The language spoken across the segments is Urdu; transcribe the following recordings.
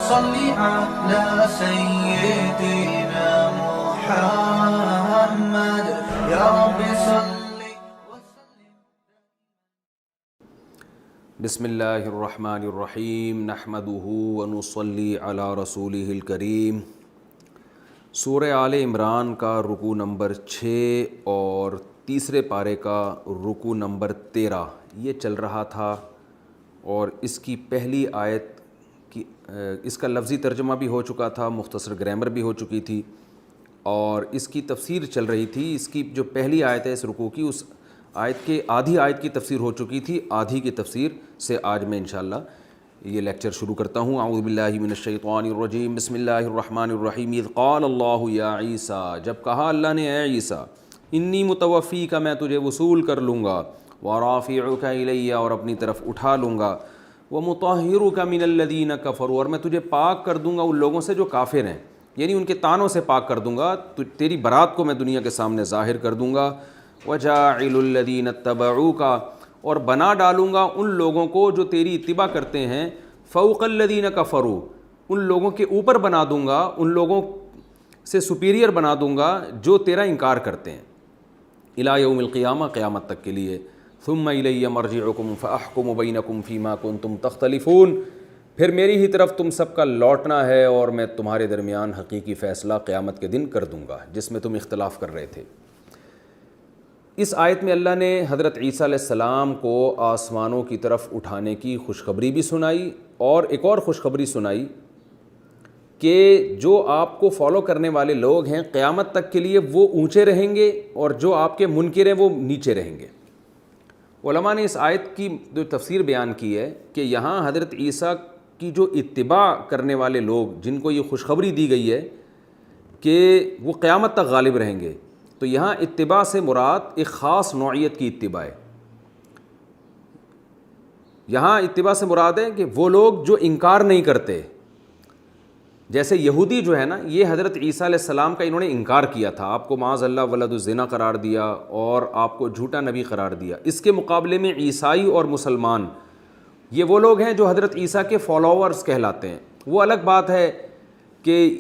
صل على سيدنا محمد يا رب صل. بسم اللہ الرحمن الرحیم نحمدہ ونصلی علی رسولہ الکریم. سورہ آل عمران کا رکوع نمبر 6 اور تیسرے پارے کا رکوع نمبر 13 یہ چل رہا تھا، اور اس کی پہلی آیت کی اس کا لفظی ترجمہ بھی ہو چکا تھا، مختصر گرامر بھی ہو چکی تھی، اور اس کی تفسیر چل رہی تھی. اس کی جو پہلی آیت ہے اس رکوع کی، اس آیت کے آدھی آیت کی تفسیر ہو چکی تھی، آدھی کی تفسیر سے آج میں انشاءاللہ یہ لیکچر شروع کرتا ہوں. اعوذ باللہ من الشیطان الرجیم. بسم اللہ الرحمن الرحیم. اذ قال اللہ یا عیسیٰ، جب کہا اللہ نے اے عیسیٰ، انی متوفیک، میں تجھے وصول کر لوں گا، ورافعک الی، اور اپنی طرف اٹھا لوں گا، ومطہرک من الذین کفروا، اور میں تجھے پاک کر دوں گا ان لوگوں سے جو کافر ہیں، یعنی ان کے طعنوں سے پاک کر دوں گا، تیری برات کو میں دنیا کے سامنے ظاہر کر دوں گا. وجاعل الذین اتبعوک، اور بنا ڈالوں گا ان لوگوں کو جو تیری اتباع کرتے ہیں، فوق الذین کفروا، ان لوگوں کے اوپر بنا دوں گا، ان لوگوں سے سپیریئر بنا دوں گا جو تیرا انکار کرتے ہیں، الی یوم القیامہ، قیامت تک کے لیے. ثم الی مرجعکم فاحکم بینکم فیما کنتم تختلفون، پھر میری ہی طرف تم سب کا لوٹنا ہے، اور میں تمہارے درمیان حقیقی فیصلہ قیامت کے دن کر دوں گا جس میں تم اختلاف کر رہے تھے. اس آیت میں اللہ نے حضرت عیسیٰ علیہ السلام کو آسمانوں کی طرف اٹھانے کی خوشخبری بھی سنائی، اور ایک اور خوشخبری سنائی کہ جو آپ کو فالو کرنے والے لوگ ہیں قیامت تک کے لیے وہ اونچے رہیں گے، اور جو آپ کے منکر ہیں وہ نیچے رہیں گے. علماء نے اس آیت کی جو تفسیر بیان کی ہے کہ یہاں حضرت عیسیٰ کی جو اتباع کرنے والے لوگ جن کو یہ خوشخبری دی گئی ہے کہ وہ قیامت تک غالب رہیں گے، تو یہاں اتباع سے مراد ایک خاص نوعیت کی اتباع ہے. یہاں اتباع سے مراد ہے کہ وہ لوگ جو انکار نہیں کرتے، جیسے یہودی جو ہے نا، یہ حضرت عیسیٰ علیہ السلام کا انہوں نے انکار کیا تھا، آپ کو معاذ اللہ ولد الزنا قرار دیا اور آپ کو جھوٹا نبی قرار دیا. اس کے مقابلے میں عیسائی اور مسلمان یہ وہ لوگ ہیں جو حضرت عیسیٰ کے فالوورز کہلاتے ہیں. وہ الگ بات ہے کہ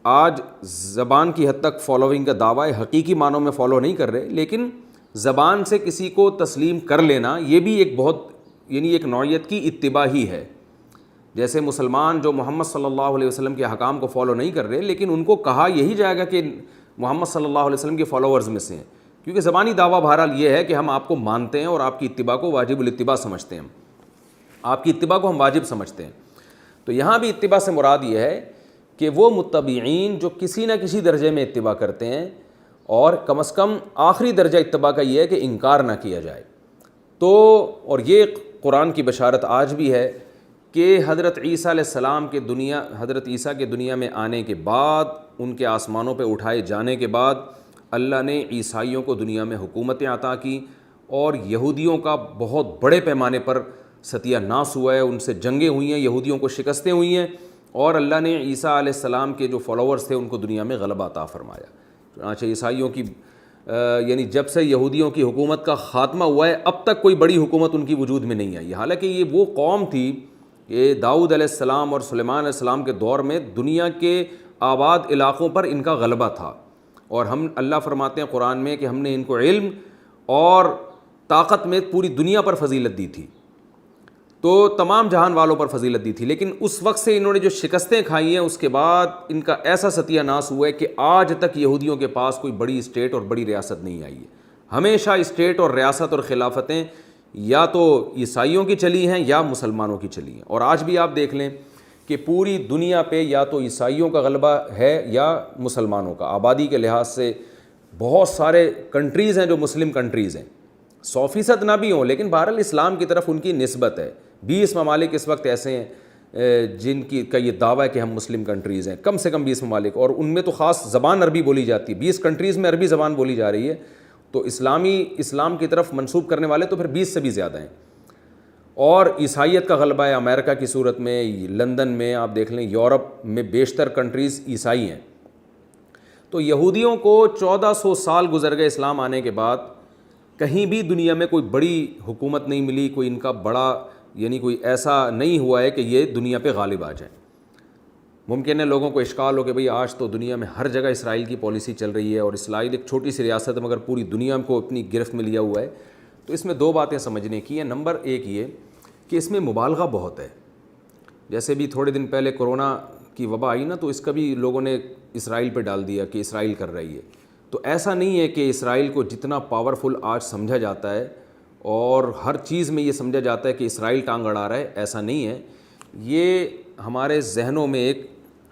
آج زبان کی حد تک فالوئنگ کا دعویٰ ہے، حقیقی معنوں میں فالو نہیں کر رہے، لیکن زبان سے کسی کو تسلیم کر لینا یہ بھی ایک بہت یعنی ایک نوعیت کی اتباع ہی ہے. جیسے مسلمان جو محمد صلی اللہ علیہ وسلم کے احکام کو فالو نہیں کر رہے، لیکن ان کو کہا یہی جائے گا کہ محمد صلی اللہ علیہ وسلم کے فالوورز میں سے ہیں، کیونکہ زبانی دعویٰ بہرحال یہ ہے کہ ہم آپ کو مانتے ہیں اور آپ کی اتباع کو واجب الاتباع سمجھتے ہیں، آپ کی اتباع کو ہم واجب سمجھتے ہیں. تو یہاں بھی اتباع سے مراد یہ ہے کہ وہ متبعین جو کسی نہ کسی درجے میں اتباع کرتے ہیں، اور کم از کم آخری درجہ اتباع کا یہ ہے کہ انکار نہ کیا جائے. تو اور یہ قرآن کی بشارت آج بھی ہے کہ حضرت عیسیٰ علیہ السلام کے حضرت عیسیٰ کے دنیا میں آنے کے بعد، ان کے آسمانوں پہ اٹھائے جانے کے بعد، اللہ نے عیسائیوں کو دنیا میں حکومتیں عطا کی، اور یہودیوں کا بہت بڑے پیمانے پر ستیہ ناس ہوا ہے، ان سے جنگیں ہوئی ہیں، یہودیوں کو شکستیں ہوئی ہیں، اور اللہ نے عیسیٰ علیہ السلام کے جو فالوورز تھے ان کو دنیا میں غلبہ عطا فرمایا. چنانچہ عیسائیوں کی یعنی جب سے یہودیوں کی حکومت کا خاتمہ ہوا ہے اب تک کوئی بڑی حکومت ان کی وجود میں نہیں آئی. حالانکہ یہ وہ قوم تھی کہ داؤد علیہ السلام اور سلیمان علیہ السلام کے دور میں دنیا کے آباد علاقوں پر ان کا غلبہ تھا، اور اللہ فرماتے ہیں قرآن میں کہ ہم نے ان کو علم اور طاقت میں پوری دنیا پر فضیلت دی تھی، تو تمام جہان والوں پر فضیلت دی تھی. لیکن اس وقت سے انہوں نے جو شکستیں کھائی ہیں اس کے بعد ان کا ایسا ستیہ ناس ہوا ہے کہ آج تک یہودیوں کے پاس کوئی بڑی اسٹیٹ اور بڑی ریاست نہیں آئی ہے. ہمیشہ اسٹیٹ اور ریاست اور خلافتیں یا تو عیسائیوں کی چلی ہیں یا مسلمانوں کی چلی ہیں. اور آج بھی آپ دیکھ لیں کہ پوری دنیا پہ یا تو عیسائیوں کا غلبہ ہے یا مسلمانوں کا. آبادی کے لحاظ سے بہت سارے کنٹریز ہیں جو مسلم کنٹریز ہیں، 100% نہ بھی ہوں لیکن بہرحال اسلام کی طرف ان کی نسبت ہے. 20 ممالک اس وقت ایسے ہیں جن کا یہ دعویٰ ہے کہ ہم مسلم کنٹریز ہیں، کم سے کم 20 ممالک، اور ان میں تو خاص زبان عربی بولی جاتی ہے. 20 کنٹریز میں عربی زبان بولی جا رہی ہے، تو اسلام کی طرف منسوب کرنے والے تو پھر 20 سے بھی زیادہ ہیں. اور عیسائیت کا غلبہ ہے امریکہ کی صورت میں، لندن میں آپ دیکھ لیں، یورپ میں بیشتر کنٹریز عیسائی ہیں. تو یہودیوں کو 1400 سال گزر گئے اسلام آنے کے بعد، کہیں بھی دنیا میں کوئی بڑی حکومت نہیں ملی، کوئی ان کا بڑا یعنی کوئی ایسا نہیں ہوا ہے کہ یہ دنیا پہ غالب آ جائیں. ممکن ہے لوگوں کو اشکال ہو کہ بھئی آج تو دنیا میں ہر جگہ اسرائیل کی پالیسی چل رہی ہے اور اسرائیل ایک چھوٹی سی ریاست ہے مگر پوری دنیا کو اپنی گرفت میں لیا ہوا ہے. تو اس میں دو باتیں سمجھنے کی ہیں. نمبر ایک یہ کہ اس میں مبالغہ بہت ہے. جیسے بھی تھوڑے دن پہلے کورونا کی وبا آئی نا، تو اس کا بھی لوگوں نے اسرائیل پہ ڈال دیا کہ اسرائیل کر رہی ہے. تو ایسا نہیں ہے کہ اسرائیل کو جتنا پاورفل آج سمجھا جاتا ہے اور ہر چیز میں یہ سمجھا جاتا ہے کہ اسرائیل ٹانگ اڑا رہا ہے، ایسا نہیں ہے. یہ ہمارے ذہنوں میں ایک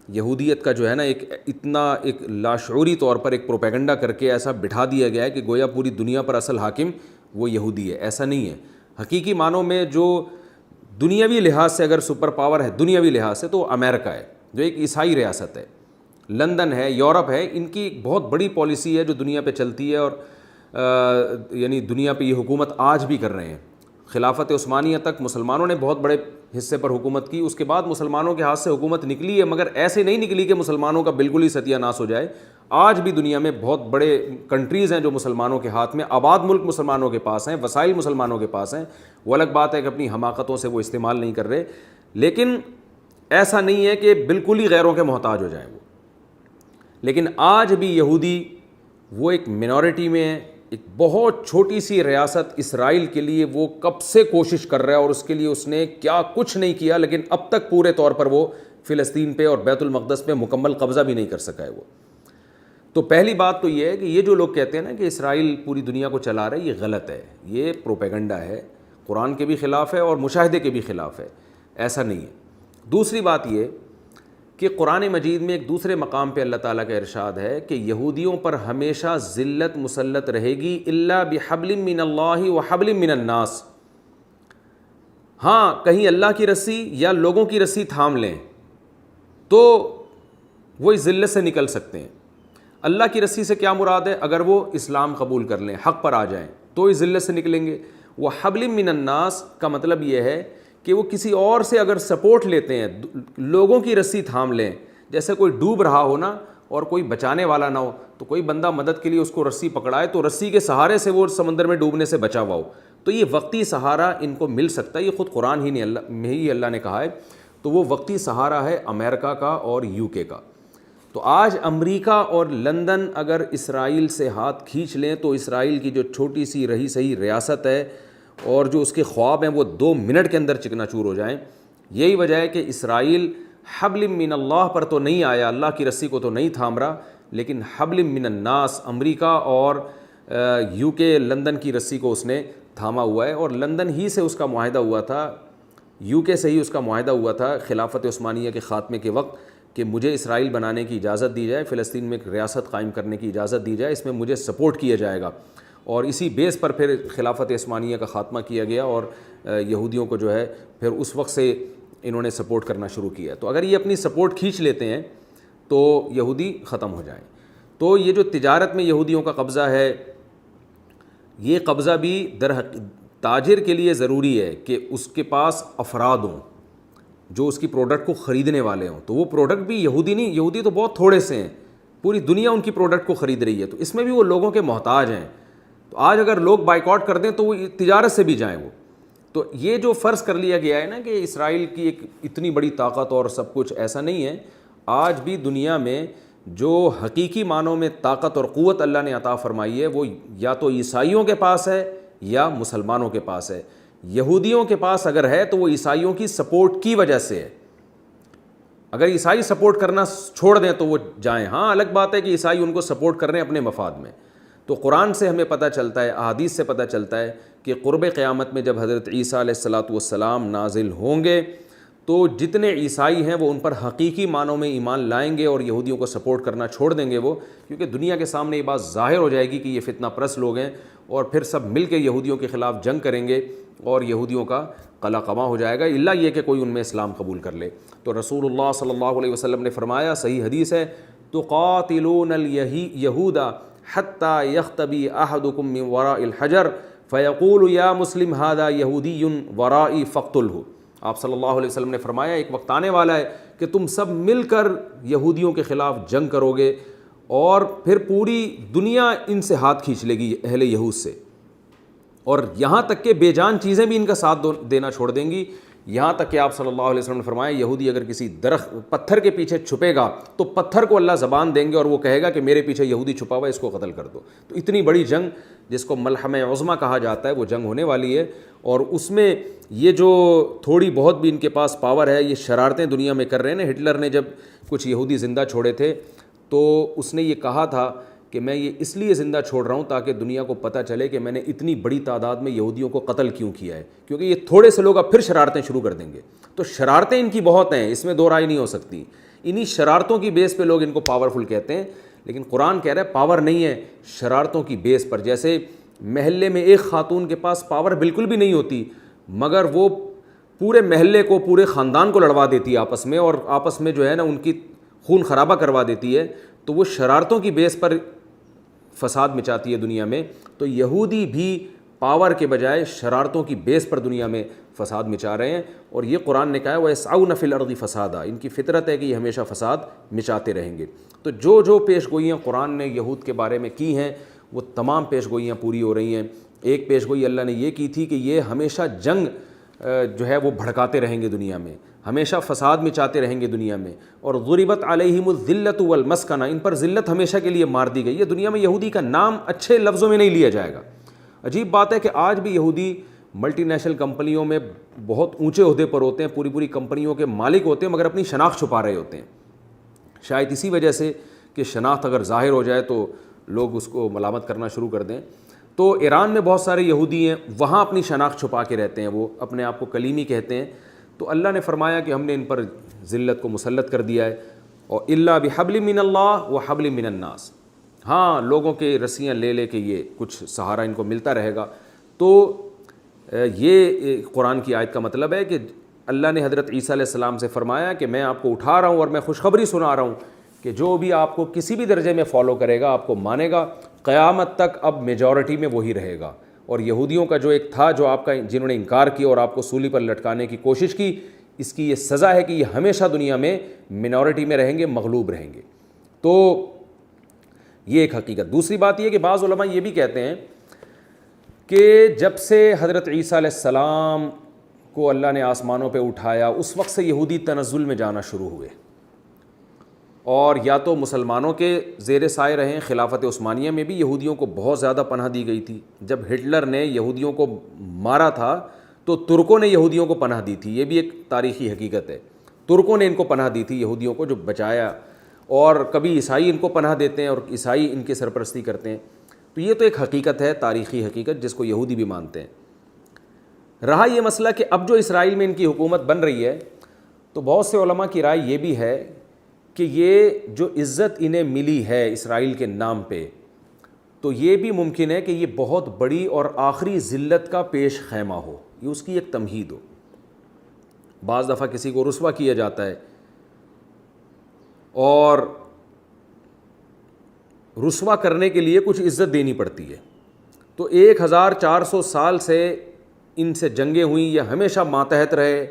یہودیت کا جو ہے نا ایک لاشعوری طور پر ایک پروپیگنڈا کر کے ایسا بٹھا دیا گیا ہے کہ گویا پوری دنیا پر اصل حاکم وہ یہودی ہے. ایسا نہیں ہے. حقیقی معنوں میں جو دنیاوی لحاظ سے اگر سپر پاور ہے دنیاوی لحاظ سے تو امریکہ ہے، جو ایک عیسائی ریاست ہے. لندن ہے، یورپ ہے، ان کی ایک بہت بڑی پالیسی ہے جو دنیا پہ چلتی ہے، اور یعنی دنیا پہ یہ حکومت آج بھی کر رہے ہیں. خلافت عثمانیہ تک مسلمانوں نے بہت بڑے حصے پر حکومت کی، اس کے بعد مسلمانوں کے ہاتھ سے حکومت نکلی ہے، مگر ایسے نہیں نکلی کہ مسلمانوں کا بالکل ہی ستیہ ناش ہو جائے. آج بھی دنیا میں بہت بڑے کنٹریز ہیں جو مسلمانوں کے ہاتھ میں، آباد ملک مسلمانوں کے پاس ہیں، وسائل مسلمانوں کے پاس ہیں. وہ الگ بات ہے کہ اپنی حماقتوں سے وہ استعمال نہیں کر رہے، لیکن ایسا نہیں ہے کہ بالکل ہی غیروں کے محتاج ہو جائیں وہ. لیکن آج بھی یہودی وہ ایک منورٹی میں ہے. ایک بہت چھوٹی سی ریاست اسرائیل کے لیے وہ کب سے کوشش کر رہا ہے، اور اس کے لیے اس نے کیا کچھ نہیں کیا، لیکن اب تک پورے طور پر وہ فلسطین پہ اور بیت المقدس پہ مکمل قبضہ بھی نہیں کر سکا ہے وہ. تو پہلی بات تو یہ ہے کہ یہ جو لوگ کہتے ہیں نا کہ اسرائیل پوری دنیا کو چلا رہا ہے، یہ غلط ہے. یہ پروپیگنڈا ہے، قرآن کے بھی خلاف ہے اور مشاہدے کے بھی خلاف ہے. ایسا نہیں ہے. دوسری بات یہ کہ قرآن مجید میں ایک دوسرے مقام پہ اللہ تعالیٰ کا ارشاد ہے کہ یہودیوں پر ہمیشہ ذلت مسلط رہے گی الا بحبل من اللہ وحبل من الناس. ہاں کہیں اللہ کی رسی یا لوگوں کی رسی تھام لیں تو وہ اس ذلت سے نکل سکتے ہیں. اللہ کی رسی سے کیا مراد ہے؟ اگر وہ اسلام قبول کر لیں، حق پر آ جائیں تو اس ذلت سے نکلیں گے. وحبل من الناس کا مطلب یہ ہے کہ وہ کسی اور سے اگر سپورٹ لیتے ہیں، لوگوں کی رسی تھام لیں. جیسے کوئی ڈوب رہا ہو نا اور کوئی بچانے والا نہ ہو، تو کوئی بندہ مدد کے لیے اس کو رسی پکڑائے تو رسی کے سہارے سے وہ سمندر میں ڈوبنے سے بچا ہوا ہو. تو یہ وقتی سہارا ان کو مل سکتا ہے. یہ خود قرآن ہی اللہ نے کہا ہے. تو وہ وقتی سہارا ہے امریکہ کا اور یو کے کا. تو آج امریکہ اور لندن اگر اسرائیل سے ہاتھ کھینچ لیں تو اسرائیل کی جو چھوٹی سی رہی سہی ریاست ہے اور جو اس کے خواب ہیں وہ 2 منٹ کے اندر چکنا چور ہو جائیں. یہی وجہ ہے کہ اسرائیل حبل من اللہ پر تو نہیں آیا، اللہ کی رسی کو تو نہیں تھام رہا، لیکن حبل من الناس امریکہ اور یو کے لندن کی رسی کو اس نے تھاما ہوا ہے. اور لندن ہی سے اس کا معاہدہ ہوا تھا، یو کے سے ہی اس کا معاہدہ ہوا تھا خلافت عثمانیہ کے خاتمے کے وقت کہ مجھے اسرائیل بنانے کی اجازت دی جائے، فلسطین میں ایک ریاست قائم کرنے کی اجازت دی جائے، اس میں مجھے سپورٹ کیا جائے گا. اور اسی بیس پر پھر خلافت عثمانیہ کا خاتمہ کیا گیا اور یہودیوں کو جو ہے پھر اس وقت سے انہوں نے سپورٹ کرنا شروع کیا. تو اگر یہ اپنی سپورٹ کھینچ لیتے ہیں تو یہودی ختم ہو جائیں. تو یہ جو تجارت میں یہودیوں کا قبضہ ہے، یہ قبضہ بھی تاجر کے لیے ضروری ہے کہ اس کے پاس افراد ہوں جو اس کی پروڈکٹ کو خریدنے والے ہوں. تو وہ پروڈکٹ بھی یہودی نہیں، یہودی تو بہت تھوڑے سے ہیں، پوری دنیا ان کی پروڈکٹ کو خرید رہی ہے. تو اس میں بھی وہ لوگوں کے محتاج ہیں. تو آج اگر لوگ بائیکاٹ کر دیں تو وہ تجارت سے بھی جائیں وہ. تو یہ جو فرض کر لیا گیا ہے نا کہ اسرائیل کی ایک اتنی بڑی طاقت اور سب کچھ، ایسا نہیں ہے. آج بھی دنیا میں جو حقیقی معنوں میں طاقت اور قوت اللہ نے عطا فرمائی ہے وہ یا تو عیسائیوں کے پاس ہے یا مسلمانوں کے پاس ہے. یہودیوں کے پاس اگر ہے تو وہ عیسائیوں کی سپورٹ کی وجہ سے ہے. اگر عیسائی سپورٹ کرنا چھوڑ دیں تو وہ جائیں. ہاں الگ بات ہے کہ عیسائی ان کو سپورٹ کر رہے ہیں اپنے مفاد میں. تو قرآن سے ہمیں پتہ چلتا ہے، احادیث سے پتہ چلتا ہے کہ قرب قیامت میں جب حضرت عیسیٰ علیہ الصلاۃ والسلام نازل ہوں گے تو جتنے عیسائی ہیں وہ ان پر حقیقی معنوں میں ایمان لائیں گے اور یہودیوں کو سپورٹ کرنا چھوڑ دیں گے وہ، کیونکہ دنیا کے سامنے یہ بات ظاہر ہو جائے گی کہ یہ فتنہ پرست لوگ ہیں اور پھر سب مل کے یہودیوں کے خلاف جنگ کریں گے اور یہودیوں کا قلع قما ہو جائے گا، الا یہ کہ کوئی ان میں اسلام قبول کر لے. تو رسول اللہ صلی اللہ علیہ وسلم نے فرمایا، صحیح حدیث ہے، تقاتلون الیہود حتی یختبی احدکم من وراء الحجر فیقول یا مسلم ھذا یہودی ورائی فاقتلہ. آپ صلی اللہ علیہ وسلم نے فرمایا ایک وقت آنے والا ہے کہ تم سب مل کر یہودیوں کے خلاف جنگ کرو گے اور پھر پوری دنیا ان سے ہاتھ کھینچ لے گی اہل یہود سے، اور یہاں تک کہ بے جان چیزیں بھی ان کا ساتھ دینا چھوڑ دیں گی. یہاں تک کہ آپ صلی اللہ علیہ وسلم نے فرمایا یہودی اگر کسی درخت پتھر کے پیچھے چھپے گا تو پتھر کو اللہ زبان دیں گے اور وہ کہے گا کہ میرے پیچھے یہودی چھپا ہوا ہے، اس کو قتل کر دو۔ تو اتنی بڑی جنگ جس کو ملحمہ عظمیٰ کہا جاتا ہے وہ جنگ ہونے والی ہے، اور اس میں یہ جو تھوڑی بہت بھی ان کے پاس پاور ہے، یہ شرارتیں دنیا میں کر رہے ہیں نا۔ ہٹلر نے جب کچھ یہودی زندہ چھوڑے تھے تو اس نے یہ کہا تھا کہ میں یہ اس لیے زندہ چھوڑ رہا ہوں تاکہ دنیا کو پتہ چلے کہ میں نے اتنی بڑی تعداد میں یہودیوں کو قتل کیوں کیا ہے، کیونکہ یہ تھوڑے سے لوگ اب پھر شرارتیں شروع کر دیں گے۔ تو شرارتیں ان کی بہت ہیں، اس میں دو رائے نہیں ہو سکتی، انہی شرارتوں کی بیس پہ لوگ ان کو پاورفل کہتے ہیں، لیکن قرآن کہہ رہا ہے پاور نہیں ہے، شرارتوں کی بیس پر۔ جیسے محلے میں ایک خاتون کے پاس پاور بالکل بھی نہیں ہوتی، مگر وہ پورے محلے کو، پورے خاندان کو لڑوا دیتی ہے آپس میں، اور آپس میں جو ہے نا ان کی خون خرابہ کروا دیتی ہے، تو وہ شرارتوں کی بیس پر فساد مچاتی ہے دنیا میں۔ تو یہودی بھی پاور کے بجائے شرارتوں کی بیس پر دنیا میں فساد مچا رہے ہیں، اور یہ قرآن نے کہا ہے وَيَسْعَوْنَ فِي الْأَرْضِ فَسَادًا، ان کی فطرت ہے کہ یہ ہمیشہ فساد مچاتے رہیں گے۔ تو جو جو پیش گوئیاں قرآن نے یہود کے بارے میں کی ہیں وہ تمام پیش گوئیاں پوری ہو رہی ہیں۔ ایک پیش گوئی اللہ نے یہ کی تھی کہ یہ ہمیشہ جنگ جو ہے وہ بھڑکاتے رہیں گے دنیا میں، ہمیشہ فساد مچاتے رہیں گے دنیا میں، اور ضربت علیہم الذلۃ والمسکنہ، ان پر ذلت ہمیشہ کے لیے مار دی گئی ہے۔ دنیا میں یہودی کا نام اچھے لفظوں میں نہیں لیا جائے گا۔ عجیب بات ہے کہ آج بھی یہودی ملٹی نیشنل کمپنیوں میں بہت اونچے عہدے پر ہوتے ہیں، پوری پوری کمپنیوں کے مالک ہوتے ہیں، مگر اپنی شناخت چھپا رہے ہوتے ہیں، شاید اسی وجہ سے کہ شناخت اگر ظاہر ہو جائے تو لوگ اس کو ملامت کرنا شروع کر دیں۔ تو ایران میں بہت سارے یہودی ہیں، وہاں اپنی شناخت چھپا کے رہتے ہیں، وہ اپنے آپ کو کلیمی کہتے ہیں۔ تو اللہ نے فرمایا کہ ہم نے ان پر ذلت کو مسلط کر دیا ہے، اور الا بحبل من اللہ وحبل من الناس، ہاں لوگوں کے رسیاں لے لے کے یہ کچھ سہارا ان کو ملتا رہے گا۔ تو یہ قرآن کی آیت کا مطلب ہے کہ اللہ نے حضرت عیسیٰ علیہ السلام سے فرمایا کہ میں آپ کو اٹھا رہا ہوں اور میں خوشخبری سنا رہا ہوں کہ جو بھی آپ کو کسی بھی درجے میں فالو کرے گا، آپ کو مانے گا، قیامت تک اب میجورٹی میں وہی رہے گا۔ اور یہودیوں کا جو ایک تھا جو آپ کا، جنہوں نے انکار کیا اور آپ کو سولی پر لٹکانے کی کوشش کی، اس کی یہ سزا ہے کہ یہ ہمیشہ دنیا میں منورٹی میں رہیں گے، مغلوب رہیں گے۔ تو یہ ایک حقیقت۔ دوسری بات یہ کہ بعض علماء یہ بھی کہتے ہیں کہ جب سے حضرت عیسیٰ علیہ السلام کو اللہ نے آسمانوں پہ اٹھایا اس وقت سے یہودی تنزل میں جانا شروع ہوئے، اور یا تو مسلمانوں کے زیر سائے رہیں۔ خلافت عثمانیہ میں بھی یہودیوں کو بہت زیادہ پناہ دی گئی تھی۔ جب ہٹلر نے یہودیوں کو مارا تھا تو ترکوں نے یہودیوں کو پناہ دی تھی، یہ بھی ایک تاریخی حقیقت ہے۔ ترکوں نے ان کو پناہ دی تھی، یہودیوں کو جو بچایا، اور کبھی عیسائی ان کو پناہ دیتے ہیں اور عیسائی ان کی سرپرستی کرتے ہیں۔ تو یہ تو ایک حقیقت ہے، تاریخی حقیقت، جس کو یہودی بھی مانتے ہیں۔ رہا یہ مسئلہ کہ اب جو اسرائیل میں ان کی حکومت بن رہی ہے، تو بہت سے علماء کی رائے یہ بھی ہے کہ یہ جو عزت انہیں ملی ہے اسرائیل کے نام پہ، تو یہ بھی ممکن ہے کہ یہ بہت بڑی اور آخری ذلت کا پیش خیمہ ہو، یہ اس کی ایک تمہید ہو۔ بعض دفعہ کسی کو رسوا کیا جاتا ہے، اور رسوا کرنے کے لیے کچھ عزت دینی پڑتی ہے۔ تو 1400 سال سے ان سے جنگیں ہوئیں، یہ ہمیشہ ماتحت رہے،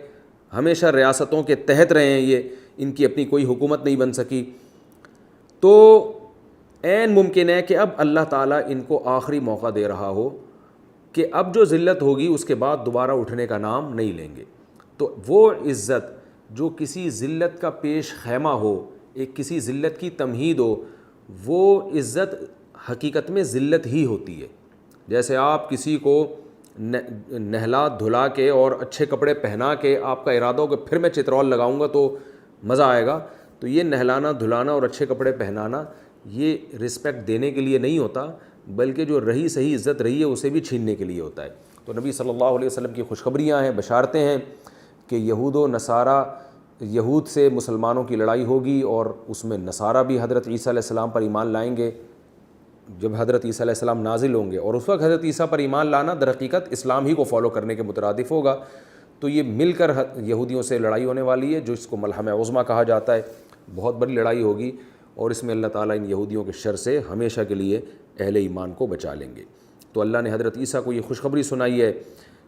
ہمیشہ ریاستوں کے تحت رہے ہیں، یہ ان کی اپنی کوئی حکومت نہیں بن سکی۔ تو عین ممکن ہے کہ اب اللہ تعالیٰ ان کو آخری موقع دے رہا ہو کہ اب جو ذلت ہوگی اس کے بعد دوبارہ اٹھنے کا نام نہیں لیں گے۔ تو وہ عزت جو کسی ذلت کا پیش خیمہ ہو، ایک کسی ذلت کی تمہید ہو، وہ عزت حقیقت میں ذلت ہی ہوتی ہے۔ جیسے آپ کسی کو نہلا دھلا کے اور اچھے کپڑے پہنا کے آپ کا ارادہ ہو کہ پھر میں چترول لگاؤں گا تو مزہ آئے گا، تو یہ نہلانا دھلانا اور اچھے کپڑے پہنانا یہ رسپیکٹ دینے کے لیے نہیں ہوتا، بلکہ جو رہی صحیح عزت رہی ہے اسے بھی چھیننے کے لیے ہوتا ہے۔ تو نبی صلی اللہ علیہ وسلم کی خوشخبریاں ہیں، بشارتیں ہیں کہ یہود و نصارہ، یہود سے مسلمانوں کی لڑائی ہوگی، اور اس میں نصارہ بھی حضرت عیسیٰ علیہ السلام پر ایمان لائیں گے جب حضرت عیسیٰ علیہ السلام نازل ہوں گے، اور اس وقت حضرت عیسیٰ پر ایمان لانا در حقیقت اسلام ہی کو فالو کرنے کے مترادف ہوگا۔ تو یہ مل کر یہودیوں سے لڑائی ہونے والی ہے، جو اس کو ملحمہ عظمیٰ کہا جاتا ہے، بہت بڑی لڑائی ہوگی، اور اس میں اللہ تعالیٰ ان یہودیوں کے شر سے ہمیشہ کے لیے اہل ایمان کو بچا لیں گے۔ تو اللہ نے حضرت عیسیٰ کو یہ خوشخبری سنائی ہے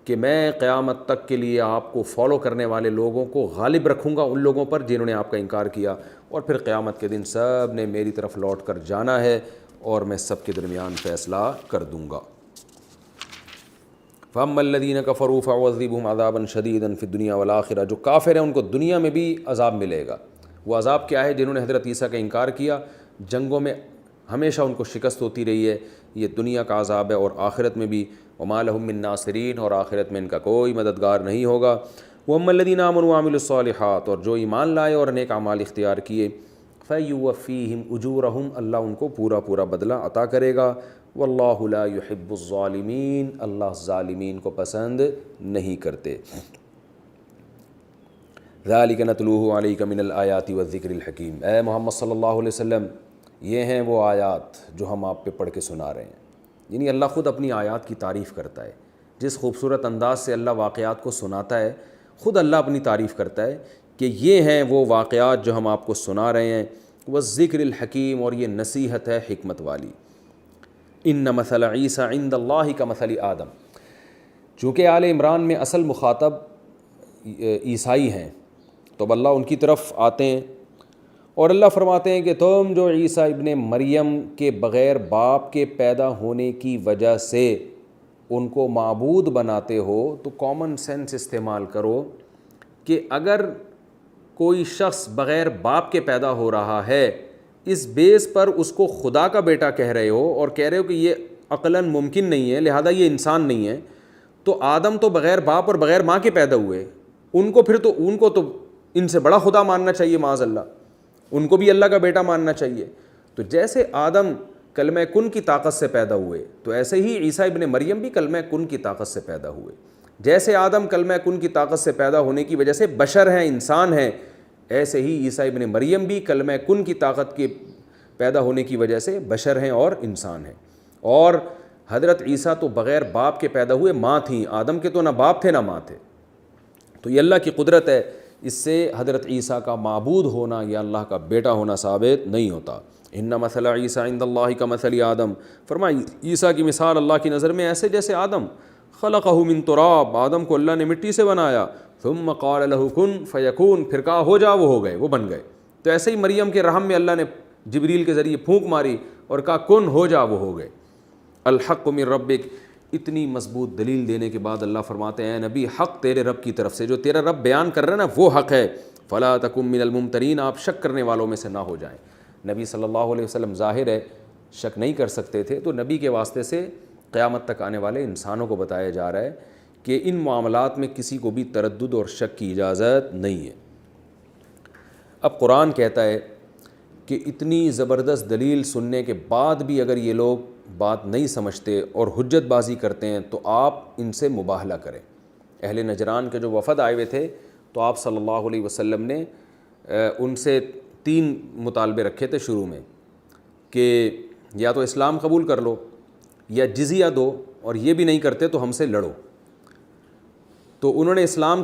کہ میں قیامت تک کے لیے آپ کو فالو کرنے والے لوگوں کو غالب رکھوں گا ان لوگوں پر جنہوں نے آپ کا انکار کیا، اور پھر قیامت کے دن سب نے میری طرف لوٹ کر جانا ہے، اور میں سب کے درمیان فیصلہ کر دوں گا۔ فَأَمَّا الَّذِينَ كَفَرُوا فَأُعَذِّبُهُمْ عَذَابًا شَدِيدًا فِي الدُّنْيَا وَالْآخِرَةِ، جو کافر ہیں ان کو دنیا میں بھی عذاب ملے گا. وہ عذاب کیا ہے؟ جنہوں نے حضرت عیسیٰ کا انکار کیا، جنگوں میں ہمیشہ ان کو شکست ہوتی رہی ہے، یہ دنیا کا عذاب ہے اور آخرت میں بھی. وَمَا لَهُم مِّن نَاصِرِينَ، اور آخرت میں ان کا کوئی مددگار نہیں ہوگا. وَأَمَّا الَّذِينَ آمَنُوا وَعَمِلُوا الصَّالِحَاتِ، اور جو ایمان لائے اور نیک اعمال اختیار کیے، فَيُوَفِّيهِمْ أُجُورَهُمْ، اللہ ان کو پورا پورا بدلہ عطا کرے گا. وَاللَّهُ لَا يُحِبُّ الظَّالِمِينَ، اللہ ظالمین کو پسند نہیں کرتے. ذَلِكَ نَتْلُوهُ عَلَيْكَ مِنَ الْآيَاتِ وَالذِّكْرِ الْحَكِيمِ، اے محمد صلی اللہ علیہ وسلم یہ ہیں وہ آیات جو ہم آپ پہ پڑھ کے سنا رہے ہیں. یعنی اللہ خود اپنی آیات کی تعریف کرتا ہے. جس خوبصورت انداز سے اللہ واقعات کو سناتا ہے، خود اللہ اپنی تعریف کرتا ہے کہ یہ ہیں وہ واقعات جو ہم آپ کو سنا رہے ہیں. والذکر الحکیم، اور یہ نصیحت ہے حکمت والی. ان مثل عیسیٰ عند اللہ کمثل آدم، چونکہ آل عمران میں اصل مخاطب عیسائی ہیں تو اللہ ان کی طرف آتے ہیں اور اللہ فرماتے ہیں کہ تم جو عیسیٰ ابن مریم کے بغیر باپ کے پیدا ہونے کی وجہ سے ان کو معبود بناتے ہو تو کامن سینس استعمال کرو کہ اگر کوئی شخص بغیر باپ کے پیدا ہو رہا ہے، اس بیس پر اس کو خدا کا بیٹا کہہ رہے ہو اور کہہ رہے ہو کہ یہ عقلاً ممکن نہیں ہے لہذا یہ انسان نہیں ہے، تو آدم تو بغیر باپ اور بغیر ماں کے پیدا ہوئے، ان کو تو ان سے بڑا خدا ماننا چاہیے معاذ اللہ، ان کو بھی اللہ کا بیٹا ماننا چاہیے. تو جیسے آدم کلمہ کن کی طاقت سے پیدا ہوئے تو ایسے ہی عیسیٰ ابن مریم بھی کلمہ کن کی طاقت سے پیدا ہوئے. جیسے آدم کلمہ کن کی طاقت سے پیدا ہونے کی وجہ سے بشر ہیں، انسان ہیں، ایسے ہی عیسیٰ ابن مریم بھی کلمہ کن کی طاقت کے پیدا ہونے کی وجہ سے بشر ہیں اور انسان ہیں. اور حضرت عیسیٰ تو بغیر باپ کے پیدا ہوئے، ماں تھیں، آدم کے تو نہ باپ تھے نہ ماں تھے. تو یہ اللہ کی قدرت ہے، اس سے حضرت عیسیٰ کا معبود ہونا یا اللہ کا بیٹا ہونا ثابت نہیں ہوتا. ان مثل عیسیٰ عند اللہ کمثل آدم، فرمایا عیسیٰ کی مثال اللہ کی نظر میں ایسے جیسے آدم، خلقہ من تراب، آدم کو اللہ نے مٹی سے بنایا، ثم قال له کن فیکون، پھر کہا ہو جا وہ ہو گئے، وہ بن گئے. تو ایسے ہی مریم کے رحم میں اللہ نے جبریل کے ذریعے پھونک ماری اور کہا کن ہو جا وہ ہو گئے. الحق من ربک، اتنی مضبوط دلیل دینے کے بعد اللہ فرماتے ہیں اے نبی حق تیرے رب کی طرف سے، جو تیرا رب بیان کر رہا ہے نا وہ حق ہے. فلا تکن من الممترین، آپ شک کرنے والوں میں سے نہ ہو جائیں. نبی صلی اللہ علیہ وسلم ظاہر ہے شک نہیں کر سکتے تھے، تو نبی کے واسطے سے قیامت تک آنے والے انسانوں کو بتایا جا رہا ہے کہ ان معاملات میں کسی کو بھی تردد اور شک کی اجازت نہیں ہے. اب قرآن کہتا ہے کہ اتنی زبردست دلیل سننے کے بعد بھی اگر یہ لوگ بات نہیں سمجھتے اور حجت بازی کرتے ہیں تو آپ ان سے مباہلہ کریں. اہل نجران کے جو وفد آئے ہوئے تھے تو آپ صلی اللہ علیہ وسلم نے ان سے 3 مطالبے رکھے تھے شروع میں کہ یا تو اسلام قبول کر لو یا جزیہ دو، اور یہ بھی نہیں کرتے تو ہم سے لڑو. تو انہوں نے اسلام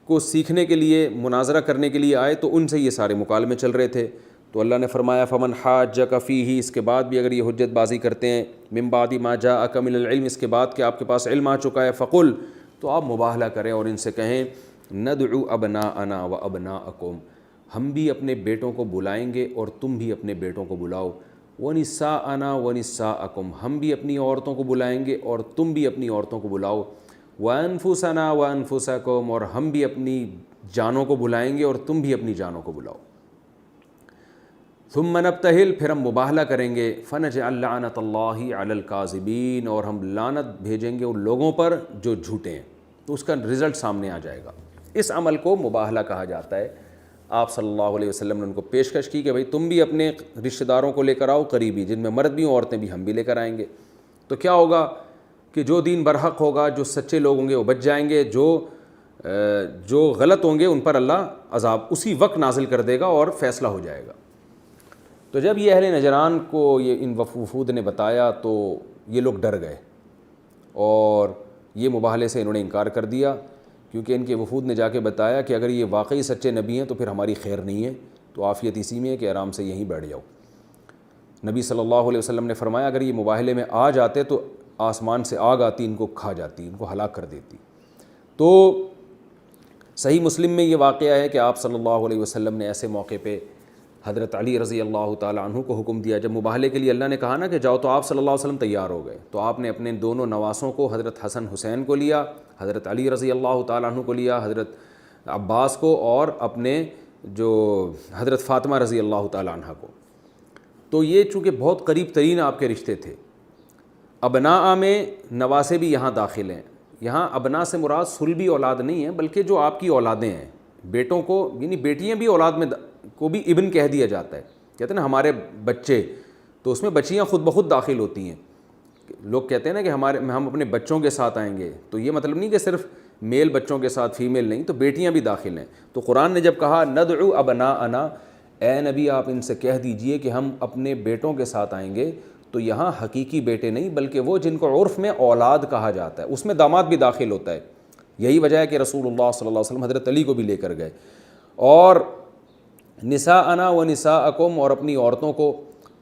کو سیکھنے کے لیے، مناظرہ کرنے کے لیے آئے تو ان سے یہ سارے مکالمے چل رہے تھے. تو اللہ نے فرمایا فمن حاجک فیہ، اس کے بعد بھی اگر یہ حجت بازی کرتے ہیں، من بعد ما جاءک من العلم، اس کے بعد کہ آپ کے پاس علم آ چکا ہے، فقل، تو آپ مباہلہ کریں اور ان سے کہیں ندعو ابناءنا و ابناءکم، ہم بھی اپنے بیٹوں کو بلائیں گے اور تم بھی اپنے بیٹوں کو بلاؤ. ونساءنا ونساءکم، ہم بھی اپنی عورتوں کو بلائیں گے اور تم بھی اپنی عورتوں کو بلاؤ. وانفسنا وانفسکم، اور ہم بھی اپنی جانوں کو بلائیں گے اور تم بھی اپنی جانوں کو بلاؤ. ثم نبتہل، پھر ہم مباہلہ کریں گے. فنجعل لعنت اللہ علی الکاذبین، اور ہم لعنت بھیجیں گے ان لوگوں پر جو جھوٹے ہیں. تو اس کا رزلٹ سامنے آ جائے گا. اس عمل کو مباہلہ کہا جاتا ہے. آپ صلی اللہ علیہ وسلم نے ان کو پیشکش کی کہ بھائی تم بھی اپنے رشتہ داروں کو لے کر آؤ قریبی، جن میں مرد بھی ہوں عورتیں بھی، ہم بھی لے کر آئیں گے. تو کیا ہوگا کہ جو دین برحق ہوگا، جو سچے لوگ ہوں گے وہ بچ جائیں گے، جو غلط ہوں گے ان پر اللہ عذاب اسی وقت نازل کر دے گا اور فیصلہ ہو جائے گا. تو جب یہ اہل نجران کو یہ ان وفود نے بتایا تو یہ لوگ ڈر گئے اور یہ مباہلے سے انہوں نے انکار کر دیا، کیونکہ ان کے وفود نے جا کے بتایا کہ اگر یہ واقعی سچے نبی ہیں تو پھر ہماری خیر نہیں ہے، تو عافیت اسی میں ہے کہ آرام سے یہیں بیٹھ جاؤ. نبی صلی اللہ علیہ وسلم نے فرمایا اگر یہ مباہلے میں آ جاتے تو آسمان سے آگ آتی، ان کو کھا جاتی، ان کو ہلاک کر دیتی. تو صحیح مسلم میں یہ واقعہ ہے کہ آپ صلی اللہ علیہ وسلم نے ایسے موقع پہ حضرت علی رضی اللہ تعالیٰ عنہ کو حکم دیا. جب مباہلے کے لیے اللہ نے کہا نا کہ جاؤ، تو آپ صلی اللہ علیہ وسلم تیار ہو گئے. تو آپ نے اپنے دونوں نواسوں کو، حضرت حسن حسین کو لیا، حضرت علی رضی اللہ تعالیٰ عنہ کو لیا، حضرت عباس کو، اور اپنے جو حضرت فاطمہ رضی اللہ تعالیٰ عنہ کو. تو یہ چونکہ بہت قریب ترین آپ کے رشتے تھے. ابناء میں نواسے بھی یہاں داخل ہیں. یہاں ابنا سے مراد صلبی اولاد نہیں ہے، بلکہ جو آپ کی اولادیں ہیں. بیٹوں کو، یعنی بیٹیاں بھی اولاد میں کو بھی ابن کہہ دیا جاتا ہے. کہتے ہیں نا ہمارے بچے، تو اس میں بچیاں خود بخود داخل ہوتی ہیں. لوگ کہتے ہیں نا کہ ہم اپنے بچوں کے ساتھ آئیں گے، تو یہ مطلب نہیں کہ صرف میل بچوں کے ساتھ فیمیل نہیں، تو بیٹیاں بھی داخل ہیں. تو قرآن نے جب کہا ندعو ابناءنا، اے نبی آپ ان سے کہہ دیجئے کہ ہم اپنے بیٹوں کے ساتھ آئیں گے، تو یہاں حقیقی بیٹے نہیں بلکہ وہ جن کو عرف میں اولاد کہا جاتا ہے، اس میں داماد بھی داخل ہوتا ہے. یہی وجہ ہے کہ رسول اللہ صلی اللہ علیہ وسلم حضرت علی کو بھی لے کر گئے. اور نساءنا و نساءکم، اور اپنی عورتوں کو،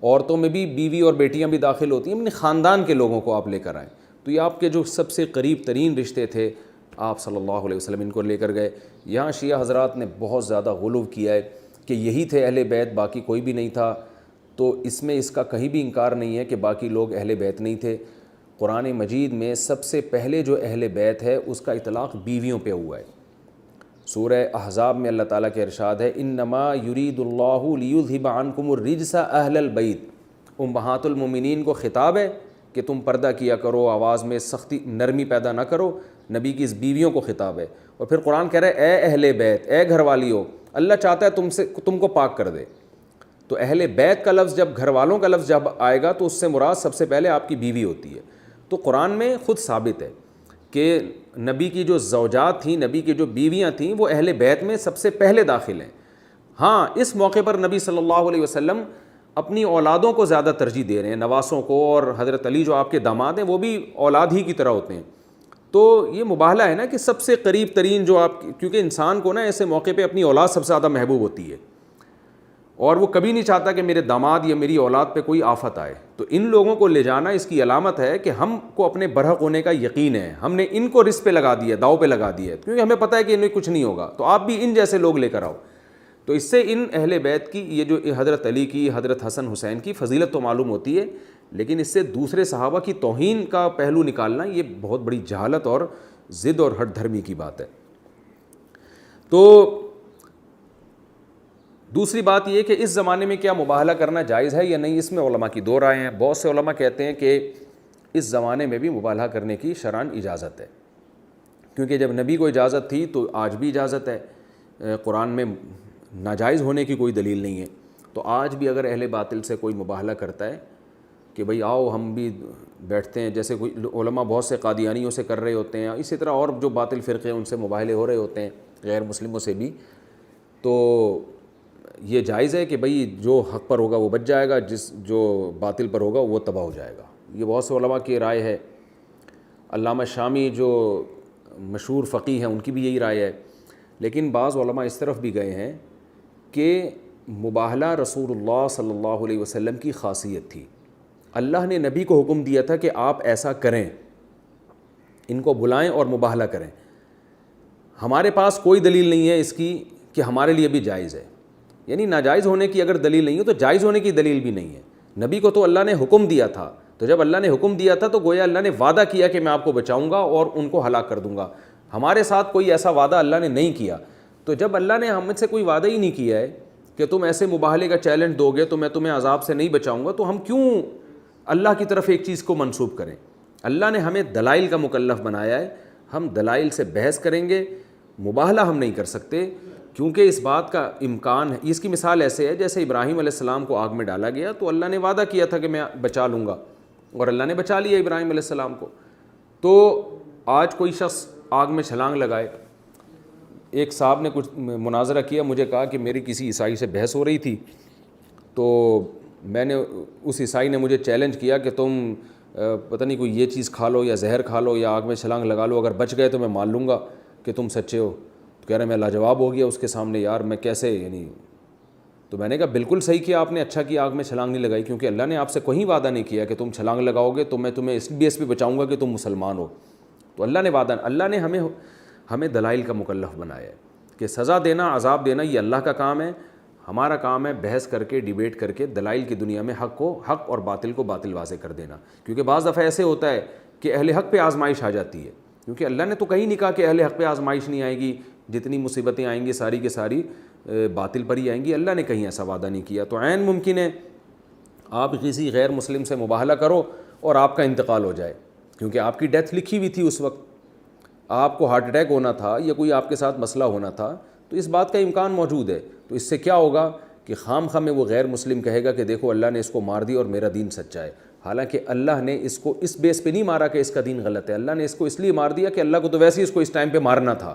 عورتوں میں بھی بیوی اور بیٹیاں بھی داخل ہوتی ہیں، اپنے خاندان کے لوگوں کو آپ لے کر آئیں. تو یہ آپ کے جو سب سے قریب ترین رشتے تھے، آپ صلی اللہ علیہ وسلم ان کو لے کر گئے. یہاں شیعہ حضرات نے بہت زیادہ غلو کیا ہے کہ یہی تھے اہل بیت، باقی کوئی بھی نہیں تھا. تو اس میں اس کا کہیں بھی انکار نہیں ہے کہ باقی لوگ اہل بیت نہیں تھے. قرآن مجید میں سب سے پہلے جو اہل بیت ہے اس کا اطلاق بیویوں پہ ہوا ہے. سورہ احزاب میں اللہ تعالیٰ کے ارشاد ہے انما یرید اللہ لیذھب عنکم الرجس اہل البیت. امہات المومنین کو خطاب ہے کہ تم پردہ کیا کرو، آواز میں سختی نرمی پیدا نہ کرو. نبی کی اس بیویوں کو خطاب ہے. اور پھر قرآن کہہ رہا ہے اے اہل بیت، اے گھر والیو، اللہ چاہتا ہے تم کو پاک کر دے. تو اہل بیت کا لفظ جب، گھر والوں کا لفظ جب آئے گا تو اس سے مراد سب سے پہلے آپ کی بیوی ہوتی ہے. تو قرآن میں خود ثابت ہے کہ نبی کی جو زوجات تھیں، نبی کی جو بیویاں تھیں، وہ اہل بیت میں سب سے پہلے داخل ہیں. ہاں اس موقع پر نبی صلی اللہ علیہ وسلم اپنی اولادوں کو زیادہ ترجیح دے رہے ہیں، نواسوں کو، اور حضرت علی جو آپ کے داماد ہیں وہ بھی اولاد ہی کی طرح ہوتے ہیں. تو یہ مباہلہ ہے نا کہ سب سے قریب ترین جو آپ، کیونکہ انسان کو نا ایسے موقع پہ اپنی اولاد سب سے زیادہ محبوب ہوتی ہے، اور وہ کبھی نہیں چاہتا کہ میرے داماد یا میری اولاد پہ کوئی آفت آئے. تو ان لوگوں کو لے جانا اس کی علامت ہے کہ ہم کو اپنے برحق ہونے کا یقین ہے. ہم نے ان کو رزق پہ لگا دیا، داؤ پہ لگا دیا، کیونکہ ہمیں پتہ ہے کہ انہیں کچھ نہیں ہوگا. تو آپ بھی ان جیسے لوگ لے کر آؤ. تو اس سے ان اہل بیت کی، یہ جو حضرت علی کی، حضرت حسن حسین کی فضیلت تو معلوم ہوتی ہے، لیکن اس سے دوسرے صحابہ کی توہین کا پہلو نکالنا یہ بہت بڑی جہالت اور ضد اور ہٹ دھرمی کی بات ہے. تو دوسری بات یہ کہ اس زمانے میں کیا مباہلہ کرنا جائز ہے یا نہیں، اس میں علماء کی دو رائے ہیں. بہت سے علماء کہتے ہیں کہ اس زمانے میں بھی مباہلہ کرنے کی شرعاً اجازت ہے، کیونکہ جب نبی کو اجازت تھی تو آج بھی اجازت ہے. قرآن میں ناجائز ہونے کی کوئی دلیل نہیں ہے. تو آج بھی اگر اہل باطل سے کوئی مباہلہ کرتا ہے کہ بھئی آؤ ہم بھی بیٹھتے ہیں، جیسے کوئی علماء بہت سے قادیانیوں سے کر رہے ہوتے ہیں، اسی طرح اور جو باطل فرقے ہیں ان سے مباہلے ہو رہے ہوتے ہیں، غیر مسلموں سے بھی، تو یہ جائز ہے کہ بھئی جو حق پر ہوگا وہ بچ جائے گا، جو باطل پر ہوگا وہ تباہ ہو جائے گا. یہ بہت سے علماء کی رائے ہے. علامہ شامی جو مشہور فقیہ ہیں ان کی بھی یہی رائے ہے. لیکن بعض علماء اس طرف بھی گئے ہیں کہ مباہلہ رسول اللہ صلی اللہ علیہ وسلم کی خاصیت تھی. اللہ نے نبی کو حکم دیا تھا کہ آپ ایسا کریں، ان کو بلائیں اور مباہلہ کریں. ہمارے پاس کوئی دلیل نہیں ہے اس کی کہ ہمارے لیے بھی جائز ہے. یعنی ناجائز ہونے کی اگر دلیل نہیں ہے تو جائز ہونے کی دلیل بھی نہیں ہے. نبی کو تو اللہ نے حکم دیا تھا، تو جب اللہ نے حکم دیا تھا تو گویا اللہ نے وعدہ کیا کہ میں آپ کو بچاؤں گا اور ان کو ہلاک کر دوں گا. ہمارے ساتھ کوئی ایسا وعدہ اللہ نے نہیں کیا. تو جب اللہ نے ہم سے کوئی وعدہ ہی نہیں کیا ہے کہ تم ایسے مباہلے کا چیلنج دو گے تو میں تمہیں عذاب سے نہیں بچاؤں گا، تو ہم کیوں اللہ کی طرف ایک چیز کو منسوب کریں؟ اللہ نے ہمیں دلائل کا مکلف بنایا ہے، ہم دلائل سے بحث کریں گے. مباہلہ ہم نہیں کر سکتے کیونکہ اس بات کا امکان ہے. اس کی مثال ایسے ہے جیسے ابراہیم علیہ السلام کو آگ میں ڈالا گیا تو اللہ نے وعدہ کیا تھا کہ میں بچا لوں گا، اور اللہ نے بچا لیا ابراہیم علیہ السلام کو. تو آج کوئی شخص آگ میں چھلانگ لگائے. ایک صاحب نے کچھ مناظرہ کیا، مجھے کہا کہ میری کسی عیسائی سے بحث ہو رہی تھی، تو میں نے، اس عیسائی نے مجھے چیلنج کیا کہ تم پتہ نہیں کوئی یہ چیز کھا لو یا زہر کھا لو یا آگ میں چھلانگ لگا لو، اگر بچ گئے تو میں مان لوں گا کہ تم سچے ہو. تو کہہ رہے میں لاجواب ہو گیا اس کے سامنے، یار میں کیسے، یعنی. تو میں نے کہا بالکل صحیح کیا آپ نے، اچھا کیا آگ میں چھلانگ نہیں لگائی، کیونکہ اللہ نے آپ سے کوئی وعدہ نہیں کیا کہ تم چھلانگ لگاؤ گے تو میں تمہیں اس بیس پہ بچاؤں گا کہ تم مسلمان ہو. تو اللہ نے ہمیں دلائل کا مکلف بنایا ہے کہ سزا دینا، عذاب دینا یہ اللہ کا کام ہے. ہمارا کام ہے بحث کر کے ڈیبیٹ کر کے دلائل کی دنیا میں حق کو حق اور باطل کو باطل واضح کر دینا. کیونکہ بعض دفعہ ایسے ہوتا ہے کہ اہل حق پہ آزمائش آ جاتی ہے, کیونکہ اللہ نے تو کہیں نہیں کہا کہ اہل حق پہ آزمائش نہیں آئے گی, جتنی مصیبتیں آئیں گی ساری کی ساری باطل پر ہی آئیں گی, اللہ نے کہیں ایسا وعدہ نہیں کیا. تو عین ممکن ہے آپ کسی غیر مسلم سے مباہلہ کرو اور آپ کا انتقال ہو جائے, کیونکہ آپ کی ڈیتھ لکھی ہوئی تھی اس وقت, آپ کو ہارٹ اٹیک ہونا تھا یا کوئی آپ کے ساتھ مسئلہ ہونا تھا, تو اس بات کا امکان موجود ہے. تو اس سے کیا ہوگا کہ خام خواہ میں وہ غیر مسلم کہے گا کہ دیکھو اللہ نے اس کو مار دیا اور میرا دین سچا ہے, حالانکہ اللہ نے اس کو اس بیس پہ نہیں مارا کہ اس کا دین غلط ہے, اللہ نے اس کو اس لیے مار دیا کہ اللہ کو تو ویسے ہی اس کو اس ٹائم پہ مارنا تھا.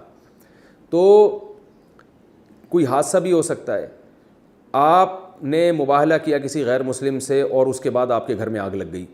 تو کوئی حادثہ بھی ہو سکتا ہے, آپ نے مباہلہ کیا کسی غیر مسلم سے اور اس کے بعد آپ کے گھر میں آگ لگ گئی,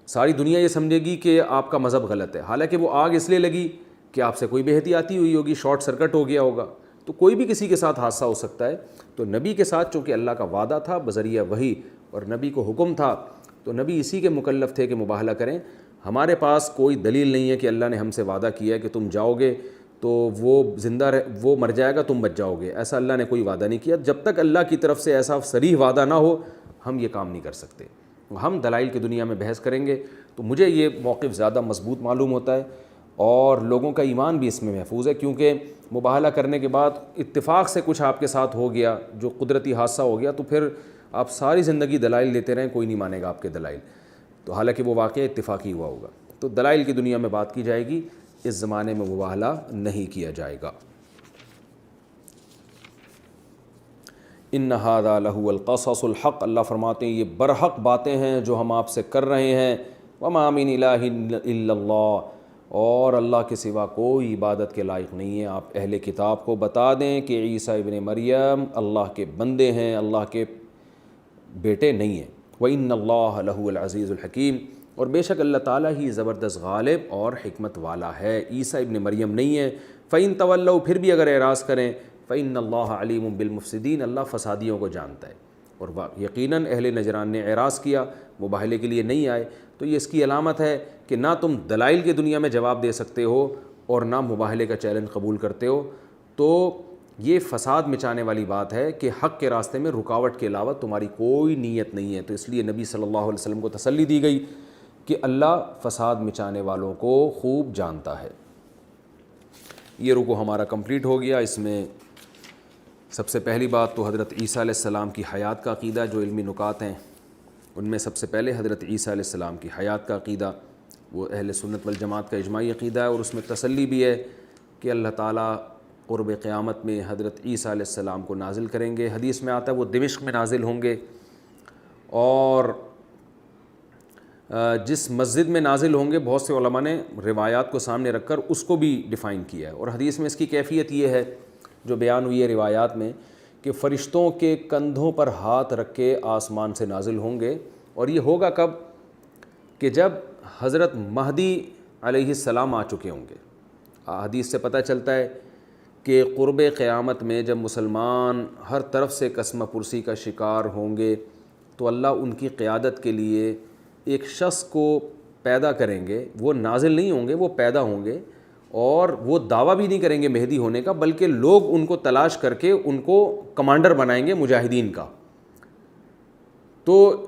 ساری دنیا یہ سمجھے گی کہ آپ کا مذہب غلط ہے, حالانکہ وہ آگ اس لیے لگی کہ آپ سے کوئی بے احتیاطی ہوئی ہوگی, شارٹ سرکٹ ہو گیا ہوگا. تو کوئی بھی کسی کے ساتھ حادثہ ہو سکتا ہے. تو نبی کے ساتھ چونکہ اللہ کا وعدہ تھا بذریعہ وحی اور نبی کو حکم تھا, تو نبی اسی کے مکلف تھے کہ مباہلہ کریں. ہمارے پاس کوئی دلیل نہیں ہے کہ اللہ نے ہم سے وعدہ کیا ہے کہ تم جاؤ گے تو وہ مر جائے گا تم بچ جاؤ گے, ایسا اللہ نے کوئی وعدہ نہیں کیا. جب تک اللہ کی طرف سے ایسا صریح وعدہ نہ ہو ہم یہ کام نہیں کر سکتے. ہم دلائل کی دنیا میں بحث کریں گے. تو مجھے یہ موقف زیادہ مضبوط معلوم ہوتا ہے اور لوگوں کا ایمان بھی اس میں محفوظ ہے, کیونکہ مباہلہ کرنے کے بعد اتفاق سے کچھ آپ کے ساتھ ہو گیا, جو قدرتی حادثہ ہو گیا, تو پھر آپ ساری زندگی دلائل لیتے رہیں, کوئی نہیں مانے گا آپ کے دلائل. تو حالانکہ وہ واقعہ اتفاقی ہوا ہوگا. تو دلائل کی دنیا میں بات کی جائے گی, اس زمانے میں مباہلہ نہیں کیا جائے گا. ان ھذا لہو القصص الحق, اللہ فرماتے ہیں یہ برحق باتیں ہیں جو ہم آپ سے کر رہے ہیں. وما من الہ الا اللہ, اور اللہ کے سوا کوئی عبادت کے لائق نہیں ہے. آپ اہل کتاب کو بتا دیں کہ عیسیٰ ابن مریم اللہ کے بندے ہیں, اللہ کے بیٹے نہیں ہیں. وَإِنَّ اللَّهَ لَهُوَ الْعَزِيزُ الْحَكِيمُ, اور بے شک اللہ تعالیٰ ہی زبردست غالب اور حکمت والا ہے. عیسیٰ ابن مریم نہیں ہے. فَإِن تَوَلَّوْا, پھر بھی اگر اعراض کریں, فَإِنَّ اللَّهَ عَلِيمٌ بِالْمُفْسِدِينَ, اللہ فسادیوں کو جانتا ہے. اور یقیناً اہل نجران نے اعراض کیا, مباہلے کے لیے نہیں آئے. تو یہ اس کی علامت ہے کہ نہ تم دلائل کی دنیا میں جواب دے سکتے ہو اور نہ مباہلے کا چیلنج قبول کرتے ہو. تو یہ فساد مچانے والی بات ہے کہ حق کے راستے میں رکاوٹ کے علاوہ تمہاری کوئی نیت نہیں ہے. تو اس لیے نبی صلی اللہ علیہ وسلم کو تسلی دی گئی کہ اللہ فساد مچانے والوں کو خوب جانتا ہے. یہ رکوع ہمارا کمپلیٹ ہو گیا. اس میں سب سے پہلی بات تو حضرت عیسیٰ علیہ السلام کی حیات کا عقیدہ, جو علمی نکات ہیں ان میں سب سے پہلے حضرت عیسیٰ علیہ السلام کی حیات کا عقیدہ, وہ اہل سنت والجماعت کا اجماعی عقیدہ ہے. اور اس میں تسلی بھی ہے کہ اللہ تعالیٰ قرب قیامت میں حضرت عیسیٰ علیہ السلام کو نازل کریں گے. حدیث میں آتا ہے وہ دمشق میں نازل ہوں گے, اور جس مسجد میں نازل ہوں گے بہت سے علماء نے روایات کو سامنے رکھ کر اس کو بھی ڈیفائن کیا ہے. اور حدیث میں اس کی کیفیت یہ ہے جو بیان ہوئی ہے روایات میں, کہ فرشتوں کے کندھوں پر ہاتھ رکھ کے آسمان سے نازل ہوں گے. اور یہ ہوگا کب؟ کہ جب حضرت مہدی علیہ السلام آ چکے ہوں گے. حدیث سے پتہ چلتا ہے کہ قرب قیامت میں جب مسلمان ہر طرف سے قسمہ پرسی کا شکار ہوں گے تو اللہ ان کی قیادت کے لیے ایک شخص کو پیدا کریں گے. وہ نازل نہیں ہوں گے, وہ پیدا ہوں گے, اور وہ دعویٰ بھی نہیں کریں گے مہدی ہونے کا, بلکہ لوگ ان کو تلاش کر کے ان کو کمانڈر بنائیں گے مجاہدین کا. تو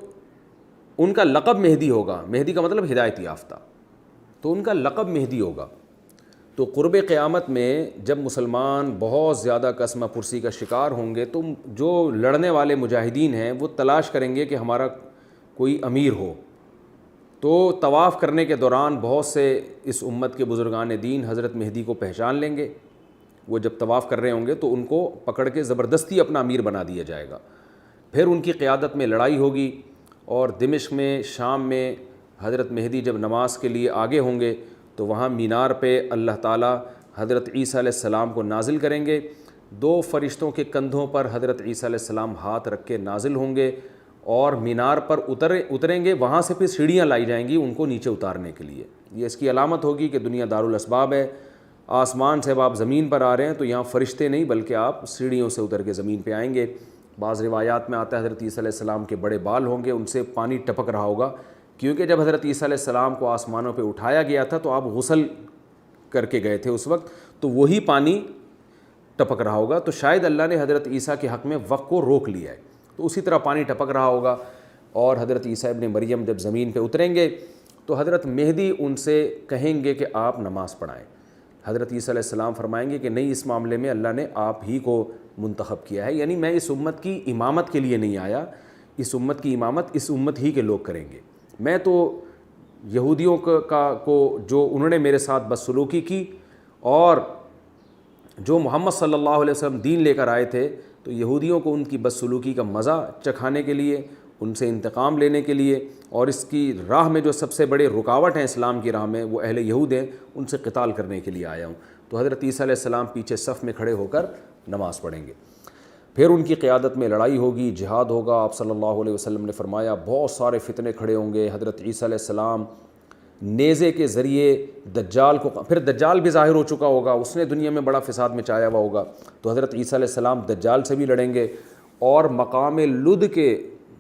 ان کا لقب مہدی ہوگا. مہدی کا مطلب ہدایت یافتہ, تو ان کا لقب مہدی ہوگا. تو قرب قیامت میں جب مسلمان بہت زیادہ قسمہ پرسی کا شکار ہوں گے تو جو لڑنے والے مجاہدین ہیں وہ تلاش کریں گے کہ ہمارا کوئی امیر ہو. تو طواف کرنے کے دوران بہت سے اس امت کے بزرگان دین حضرت مہدی کو پہچان لیں گے. وہ جب طواف کر رہے ہوں گے تو ان کو پکڑ کے زبردستی اپنا امیر بنا دیا جائے گا. پھر ان کی قیادت میں لڑائی ہوگی, اور دمشق میں شام میں حضرت مہدی جب نماز کے لیے آگے ہوں گے تو وہاں مینار پہ اللہ تعالیٰ حضرت عیسیٰ علیہ السلام کو نازل کریں گے. 2 فرشتوں کے کندھوں پر حضرت عیسیٰ علیہ السلام ہاتھ رکھ کے نازل ہوں گے, اور مینار پر اتریں گے. وہاں سے پھر سیڑھیاں لائی جائیں گی ان کو نیچے اتارنے کے لیے. یہ اس کی علامت ہوگی کہ دنیا دارالاسباب ہے. آسمان سے اب آپ زمین پر آ رہے ہیں تو یہاں فرشتے نہیں بلکہ آپ سیڑھیوں سے اتر کے زمین پہ آئیں گے. بعض روایات میں آتا ہے حضرت عیسیٰ علیہ السلام کے بڑے بال ہوں گے, ان سے پانی ٹپک رہا ہوگا, کیونکہ جب حضرت عیسیٰ علیہ السلام کو آسمانوں پہ اٹھایا گیا تھا تو آپ غسل کر کے گئے تھے اس وقت, تو وہی پانی ٹپک رہا ہوگا، تو شاید اللہ نے حضرت عیسیٰ کے حق میں وقت کو روک لیا ہے، تو اسی طرح پانی ٹپک رہا ہوگا۔ اور حضرت عیسیٰ ابن مریم جب زمین پہ اتریں گے تو حضرت مہدی ان سے کہیں گے کہ آپ نماز پڑھائیں۔ حضرت عیسیٰ علیہ السلام فرمائیں گے کہ نہیں، اس معاملے میں اللہ نے آپ ہی کو منتخب کیا ہے، یعنی میں اس امت کی امامت کے لیے نہیں آیا، اس امت کی امامت اس امت ہی کے لوگ کریں گے۔ میں تو یہودیوں کو جو انہوں نے میرے ساتھ بدسلوکی کی اور جو محمد صلی اللہ علیہ وسلم دین لے کر آئے تھے، تو یہودیوں کو ان کی بدسلوکی کا مزہ چکھانے کے لیے، ان سے انتقام لینے کے لیے، اور اس کی راہ میں جو سب سے بڑے رکاوٹ ہیں اسلام کی راہ میں وہ اہل یہود ہیں، ان سے قتال کرنے کے لیے آیا ہوں۔ تو حضرت عیسیٰ علیہ السلام پیچھے صف میں کھڑے ہو کر نماز پڑھیں گے، پھر ان کی قیادت میں لڑائی ہوگی، جہاد ہوگا۔ آپ صلی اللہ علیہ وسلم نے فرمایا بہت سارے فتنے کھڑے ہوں گے۔ حضرت عیسیٰ علیہ السلام نیزے کے ذریعے دجال کو، پھر دجال بھی ظاہر ہو چکا ہوگا، اس نے دنیا میں بڑا فساد مچایا ہوا ہوگا، تو حضرت عیسیٰ علیہ السلام دجال سے بھی لڑیں گے۔ اور مقام لد کے،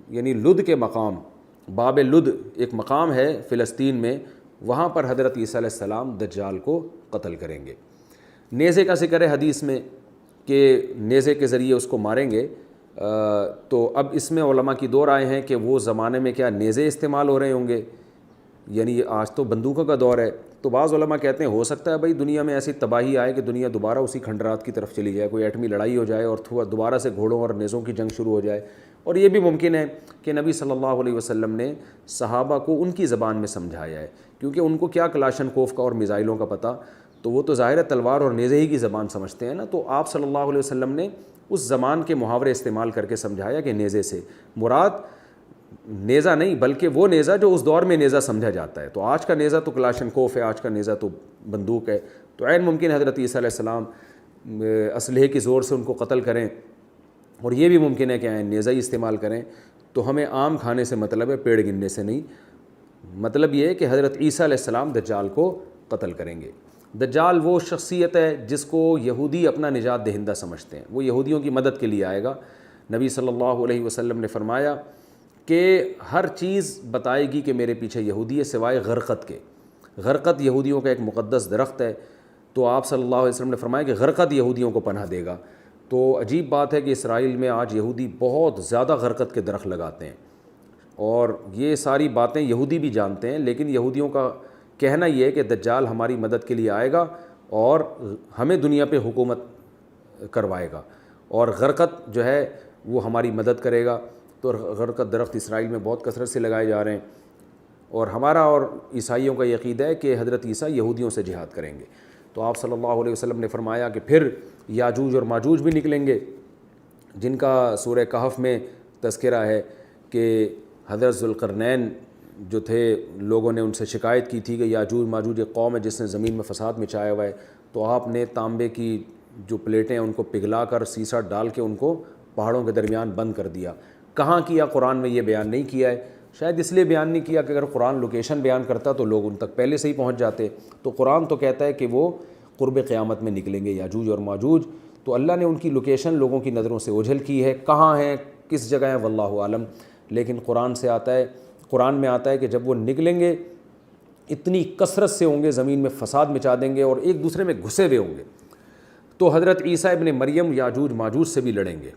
یعنی لد کے مقام، باب لد ایک مقام ہے فلسطین میں، وہاں پر حضرت عیسیٰ علیہ السلام دجال کو قتل کریں گے۔ نیزے کا ذکر ہے حدیث میں کہ نیزے کے ذریعے اس کو ماریں گے، تو اب اس میں علماء کی دو رائے ہیں کہ وہ زمانے میں کیا نیزے استعمال ہو رہے ہوں گے، یعنی آج تو بندوقوں کا دور ہے، تو بعض علماء کہتے ہیں ہو سکتا ہے بھائی دنیا میں ایسی تباہی آئے کہ دنیا دوبارہ اسی کھنڈرات کی طرف چلی جائے، کوئی ایٹمی لڑائی ہو جائے اور دوبارہ سے گھوڑوں اور نیزوں کی جنگ شروع ہو جائے۔ اور یہ بھی ممکن ہے کہ نبی صلی اللہ علیہ وسلم نے صحابہ کو ان کی زبان میں سمجھایا ہے، کیونکہ ان کو کیا کلاشن کوف کا اور میزائلوں کا پتہ، تو وہ تو ظاہر ہے تلوار اور نیزے ہی کی زبان سمجھتے ہیں نا، تو آپ صلی اللہ علیہ وسلم نے اس زمان کے محاورے استعمال کر کے سمجھایا کہ نیزے سے مراد نیزہ نہیں بلکہ وہ نیزہ جو اس دور میں نیزہ سمجھا جاتا ہے۔ تو آج کا نیزہ تو کلاشن کوف ہے، آج کا نیزہ تو بندوق ہے، تو عین ممکن حضرت عیسیٰ علیہ السلام اسلحے کی زور سے ان کو قتل کریں، اور یہ بھی ممکن ہے کہ عین نیزہ ہی استعمال کریں۔ تو ہمیں عام کھانے سے مطلب ہے، پیڑ گننے سے نہیں۔ مطلب یہ ہے کہ حضرت عیسیٰ علیہ السلام دجال کو قتل کریں گے۔ دجال وہ شخصیت ہے جس کو یہودی اپنا نجات دہندہ سمجھتے ہیں، وہ یہودیوں کی مدد کے لیے آئے گا۔ نبی صلی اللہ علیہ وسلم نے فرمایا کہ ہر چیز بتائے گی کہ میرے پیچھے یہودی ہے سوائے غرقت کے۔ غرقت یہودیوں کا ایک مقدس درخت ہے، تو آپ صلی اللہ علیہ وسلم نے فرمایا کہ غرقت یہودیوں کو پناہ دے گا۔ تو عجیب بات ہے کہ اسرائیل میں آج یہودی بہت زیادہ غرقت کے درخت لگاتے ہیں، اور یہ ساری باتیں یہودی بھی جانتے ہیں، لیکن یہودیوں کا کہنا یہ ہے کہ دجال ہماری مدد کے لیے آئے گا اور ہمیں دنیا پہ حکومت کروائے گا، اور غرقت جو ہے وہ ہماری مدد کرے گا۔ تو غرقت درخت اسرائیل میں بہت کثرت سے لگائے جا رہے ہیں، اور ہمارا اور عیسائیوں کا یہ عقیدہ ہے کہ حضرت عیسیٰ یہودیوں سے جہاد کریں گے۔ تو آپ صلی اللہ علیہ وسلم نے فرمایا کہ پھر یاجوج اور ماجوج بھی نکلیں گے، جن کا سورہ کہف میں تذکرہ ہے کہ حضرت ذوالقرنین جو تھے، لوگوں نے ان سے شکایت کی تھی کہ یاجوج ماجوج ایک قوم ہے جس نے زمین میں فساد مچایا ہوا ہے، تو آپ نے تانبے کی جو پلیٹیں ان کو پگھلا کر سیسا ڈال کے ان کو پہاڑوں کے درمیان بند کر دیا۔ کہاں کیا؟ قرآن میں یہ بیان نہیں کیا ہے، شاید اس لیے بیان نہیں کیا کہ اگر قرآن لوکیشن بیان کرتا تو لوگ ان تک پہلے سے ہی پہنچ جاتے۔ تو قرآن تو کہتا ہے کہ وہ قرب قیامت میں نکلیں گے یاجوج اور ماجوج، تو اللہ نے ان کی لوکیشن لوگوں کی نظروں سے اوجھل کی ہے، کہاں ہیں کس جگہ ہیں واللہ عالم، لیکن قرآن میں آتا ہے کہ جب وہ نکلیں گے اتنی کثرت سے ہوں گے، زمین میں فساد مچا دیں گے اور ایک دوسرے میں گھسے ہوئے ہوں گے۔ تو حضرت عیسیٰ ابن مریم یاجوج ماجوج سے بھی لڑیں گے،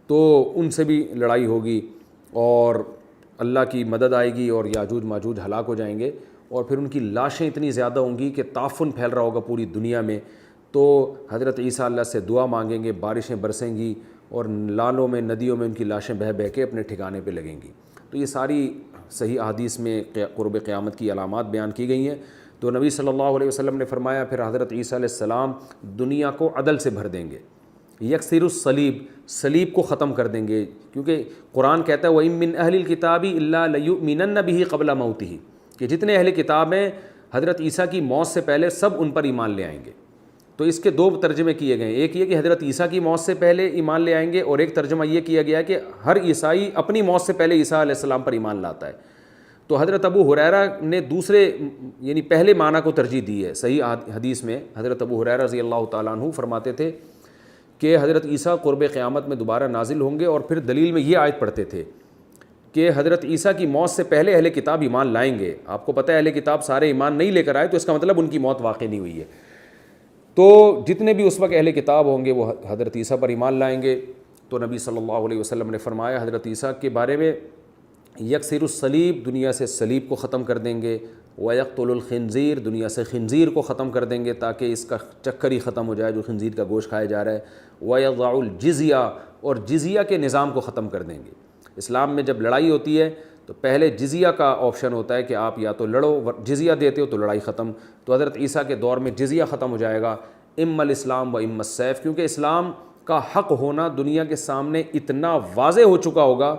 تو ان سے بھی لڑائی ہوگی اور اللہ کی مدد آئے گی اور یاجوج ماجوج ہلاک ہو جائیں گے، اور پھر ان کی لاشیں اتنی زیادہ ہوں گی کہ تعفن پھیل رہا ہوگا پوری دنیا میں۔ تو حضرت عیسیٰ اللہ سے دعا مانگیں گے، بارشیں برسیں گی اور نالوں میں ندیوں میں ان کی لاشیں بہہ بہہ کے اپنے ٹھکانے پہ لگیں گی۔ تو یہ ساری صحیح احادیث میں قرب قیامت کی علامات بیان کی گئی ہیں۔ تو نبی صلی اللہ علیہ وسلم نے فرمایا پھر حضرت عیسیٰ علیہ السلام دنیا کو عدل سے بھر دیں گے، یکسر الصلیب، صلیب کو ختم کر دیں گے، کیونکہ قرآن کہتا ہے وَإِن مِّنْ أَهْلِ الْكِتَابِ إِلَّا لَيُؤْمِنَنَّ بِهِ قَبْلَ مَوْتِهِ، کہ جتنے اہل کتاب ہیں حضرت عیسیٰ کی موت سے پہلے سب ان پر ایمان لے آئیں گے۔ تو اس کے دو ترجمے کیے گئے ہیں، ایک یہ کہ حضرت عیسیٰ کی موت سے پہلے ایمان لے آئیں گے، اور ایک ترجمہ یہ کیا گیا ہے کہ ہر عیسائی اپنی موت سے پہلے عیسیٰ علیہ السلام پر ایمان لاتا ہے۔ تو حضرت ابو ہریرہ نے دوسرے یعنی پہلے معنی کو ترجیح دی ہے۔ صحیح حدیث میں حضرت ابو ہریرہ رضی اللہ تعالیٰ عنہ فرماتے تھے کہ حضرت عیسیٰ قرب قیامت میں دوبارہ نازل ہوں گے، اور پھر دلیل میں یہ آیت پڑھتے تھے کہ حضرت عیسیٰ کی موت سے پہلے اہل کتاب ایمان لائیں گے۔ آپ کو پتہ ہے اہل کتاب سارے ایمان نہیں لے کر آئے، تو اس کا مطلب ان کی موت واقع نہیں ہوئی ہے۔ تو جتنے بھی اس وقت اہل کتاب ہوں گے وہ حضرت عیسیٰ پر ایمان لائیں گے. تو نبی صلی اللہ علیہ وسلم نے فرمایا حضرت عیسیٰ کے بارے میں یکسر الصلیب، دنیا سے صلیب کو ختم کر دیں گے، ویقتل الخنزیر، دنیا سے خنزیر کو ختم کر دیں گے تاکہ اس کا چکر ہی ختم ہو جائے جو خنزیر کا گوشت کھایا جا رہا ہے، ویضع الجزیہ، اور جزیہ کے نظام کو ختم کر دیں گے. اسلام میں جب لڑائی ہوتی ہے تو پہلے جزیہ کا آپشن ہوتا ہے کہ آپ یا تو لڑو، جزیہ دیتے ہو تو لڑائی ختم. تو حضرت عیسیٰ کے دور میں جزیہ ختم ہو جائے گا، اما الاسلام و اما السیف، کیونکہ اسلام کا حق ہونا دنیا کے سامنے اتنا واضح ہو چکا ہوگا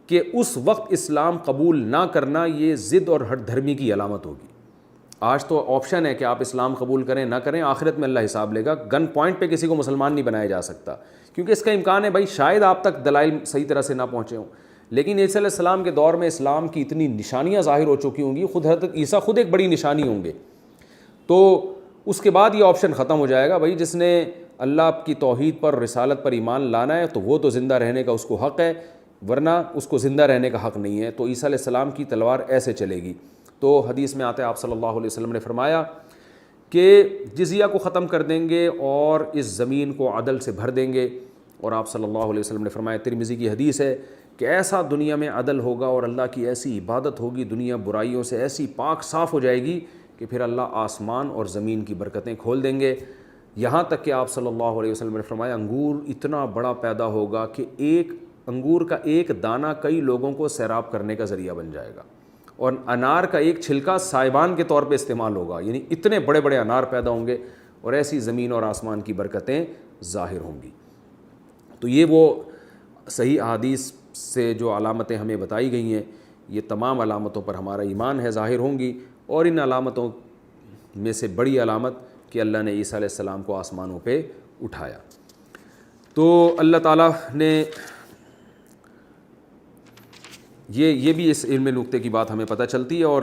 کہ اس وقت اسلام قبول نہ کرنا یہ ضد اور ہٹ دھرمی کی علامت ہوگی. آج تو آپشن ہے کہ آپ اسلام قبول کریں نہ کریں، آخرت میں اللہ حساب لے گا. گن پوائنٹ پہ کسی کو مسلمان نہیں بنایا جا سکتا، کیونکہ اس کا امکان ہے بھائی شاید آپ تک دلائل صحیح طرح سے نہ پہنچے ہوں. لیکن عیسیٰ علیہ السلام کے دور میں اسلام کی اتنی نشانیاں ظاہر ہو چکی ہوں گی، خود حضرت عیسیٰ خود ایک بڑی نشانی ہوں گے. تو اس کے بعد یہ آپشن ختم ہو جائے گا، بھائی جس نے اللہ کی توحید پر، رسالت پر ایمان لانا ہے تو وہ تو زندہ رہنے کا اس کو حق ہے، ورنہ اس کو زندہ رہنے کا حق نہیں ہے. تو عیسیٰ علیہ السلام کی تلوار ایسے چلے گی. تو حدیث میں آتا ہے آپ صلی اللہ علیہ وسلم نے فرمایا کہ جزیہ کو ختم کر دیں گے اور اس زمین کو عدل سے بھر دیں گے. اور آپ صلی اللہ علیہ وسلم نے فرمایا، ترمذی کی حدیث ہے کہ ایسا دنیا میں عدل ہوگا اور اللہ کی ایسی عبادت ہوگی، دنیا برائیوں سے ایسی پاک صاف ہو جائے گی کہ پھر اللہ آسمان اور زمین کی برکتیں کھول دیں گے. یہاں تک کہ آپ صلی اللہ علیہ وسلم نے فرمایا انگور اتنا بڑا پیدا ہوگا کہ ایک انگور کا ایک دانہ کئی لوگوں کو سیراب کرنے کا ذریعہ بن جائے گا، اور انار کا ایک چھلکا سائبان کے طور پہ استعمال ہوگا. یعنی اتنے بڑے بڑے انار پیدا ہوں گے اور ایسی زمین اور آسمان کی برکتیں ظاہر ہوں گی. تو یہ وہ صحیح احادیث سے جو علامتیں ہمیں بتائی گئی ہیں، یہ تمام علامتوں پر ہمارا ایمان ہے، ظاہر ہوں گی. اور ان علامتوں میں سے بڑی علامت کہ اللہ نے عیسیٰ علیہ السلام کو آسمانوں پہ اٹھایا. تو اللہ تعالیٰ نے یہ بھی اس علم نکتے کی بات ہمیں پتہ چلتی ہے. اور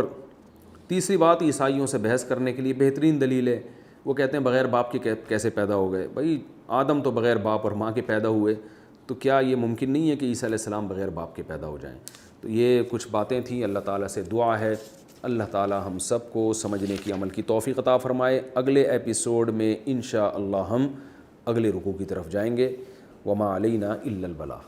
تیسری بات، عیسائیوں سے بحث کرنے کے لیے بہترین دلیل ہے، وہ کہتے ہیں بغیر باپ کے کیسے پیدا ہو گئے؟ بھائی آدم تو بغیر باپ اور ماں کے پیدا ہوئے، تو کیا یہ ممکن نہیں ہے کہ عیسیٰ علیہ السلام بغیر باپ کے پیدا ہو جائیں؟ تو یہ کچھ باتیں تھیں. اللہ تعالیٰ سے دعا ہے اللہ تعالیٰ ہم سب کو سمجھنے کی، عمل کی توفیق عطا فرمائے. اگلے ایپیسوڈ میں انشاءاللہ ہم اگلے رکوع کی طرف جائیں گے. وما علینا الا البلاغ.